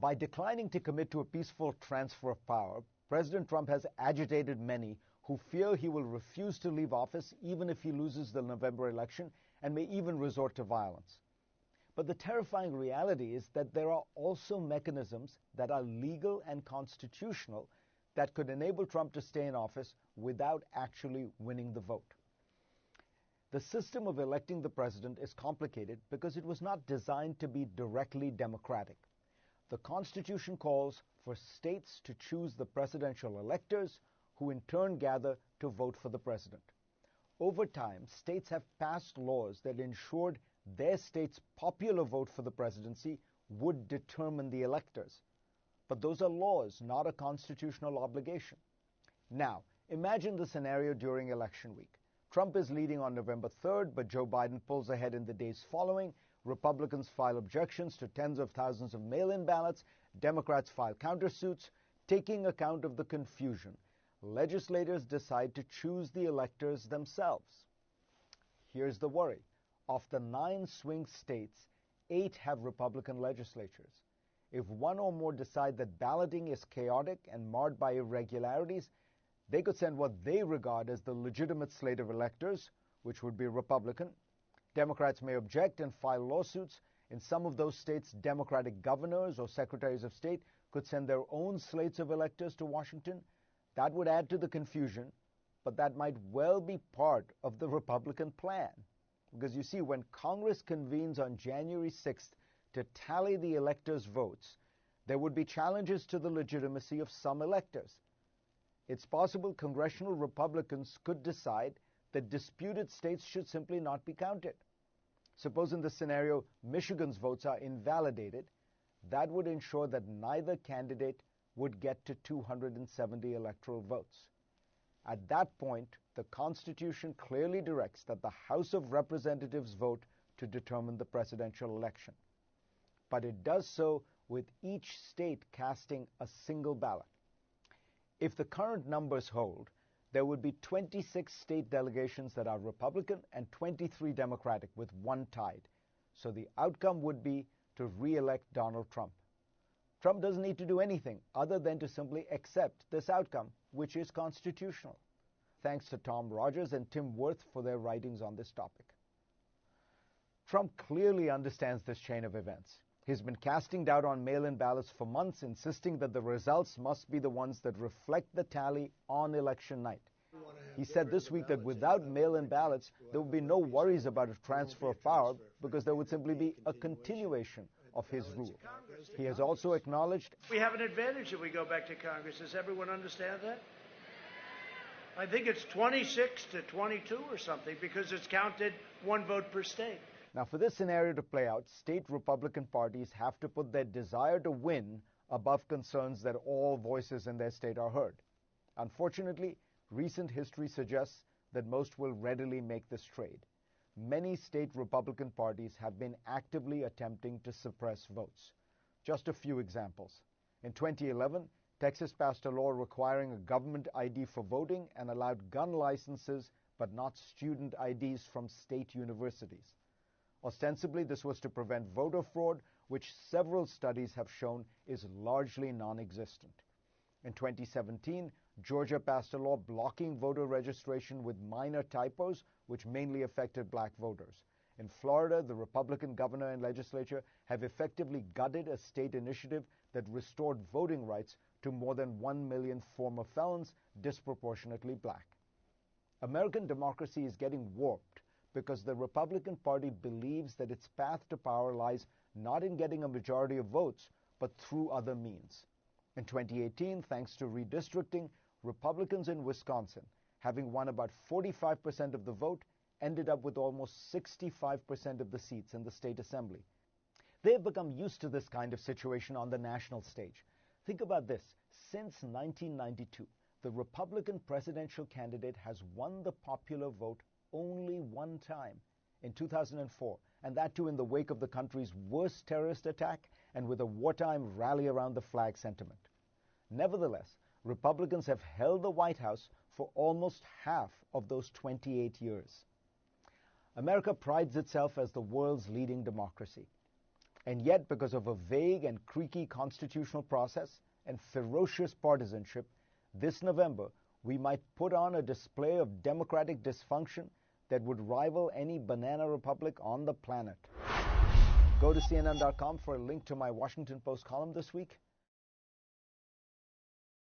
By declining to commit to a peaceful transfer of power, President Trump has agitated many who fear he will refuse to leave office even if he loses the November election and may even resort to violence. But the terrifying reality is that there are also mechanisms that are legal and constitutional that could enable Trump to stay in office without actually winning the vote. The system of electing the president is complicated because it was not designed to be directly democratic. The Constitution calls for states to choose the presidential electors, who in turn gather to vote for the president. Over time, states have passed laws that ensured their state's popular vote for the presidency would determine the electors. But those are laws, not a constitutional obligation. Now, imagine the scenario during election week. Trump is leading on November 3rd, but Joe Biden pulls ahead in the days following. Republicans file objections to tens of thousands of mail-in ballots. Democrats file countersuits. Taking account of the confusion, legislators decide to choose the electors themselves. Here's the worry. Of the 9 swing states, 8 have Republican legislatures. If one or more decide that balloting is chaotic and marred by irregularities, they could send what they regard as the legitimate slate of electors, which would be Republican. Democrats may object and file lawsuits. In some of those states, Democratic governors or secretaries of state could send their own slates of electors to Washington. That would add to the confusion, but that might well be part of the Republican plan. Because you see, when Congress convenes on January 6th to tally the electors' votes, there would be challenges to the legitimacy of some electors. It's possible congressional Republicans could decide that disputed states should simply not be counted. Suppose in this scenario, Michigan's votes are invalidated. That would ensure that neither candidate would get to 270 electoral votes. At that point, the Constitution clearly directs that the House of Representatives vote to determine the presidential election. But it does so with each state casting a single ballot. If the current numbers hold, there would be 26 state delegations that are Republican and 23 Democratic, with one tied. So the outcome would be to re-elect Donald Trump. Trump doesn't need to do anything other than to simply accept this outcome, which is constitutional. Thanks to Tom Rogers and Tim Wirth for their writings on this topic. Trump clearly understands this chain of events. He's been casting doubt on mail-in ballots for months, insisting that the results must be the ones that reflect the tally on election night. He said this week that without mail-in ballots, there would be no worries about a transfer of power because there would simply be a continuation of his rule. He has also acknowledged, we have an advantage if we go back to Congress. Does everyone understand that? I think it's 26 to 22 or something because it's counted one vote per state. Now, for this scenario to play out, state Republican parties have to put their desire to win above concerns that all voices in their state are heard. Unfortunately, recent history suggests that most will readily make this trade. Many state Republican parties have been actively attempting to suppress votes. Just a few examples. In 2011, Texas passed a law requiring a government ID for voting and allowed gun licenses but not student IDs from state universities. Ostensibly, this was to prevent voter fraud, which several studies have shown is largely non-existent. In 2017, Georgia passed a law blocking voter registration with minor typos, which mainly affected black voters. In Florida, the Republican governor and legislature have effectively gutted a state initiative that restored voting rights to more than 1 million former felons, disproportionately black. American democracy is getting warped because the Republican Party believes that its path to power lies not in getting a majority of votes, but through other means. In 2018, thanks to redistricting, Republicans in Wisconsin, having won about 45% of the vote, ended up with almost 65% of the seats in the state assembly. They've become used to this kind of situation on the national stage. Think about this. Since 1992, the Republican presidential candidate has won the popular vote only one time, in 2004, and that too in the wake of the country's worst terrorist attack and with a wartime rally around the flag sentiment. Nevertheless, Republicans have held the White House for almost half of those 28 years. America prides itself as the world's leading democracy. And yet, because of a vague and creaky constitutional process and ferocious partisanship, this November we might put on a display of democratic dysfunction that would rival any banana republic on the planet. Go to CNN.com for a link to my Washington Post column this week.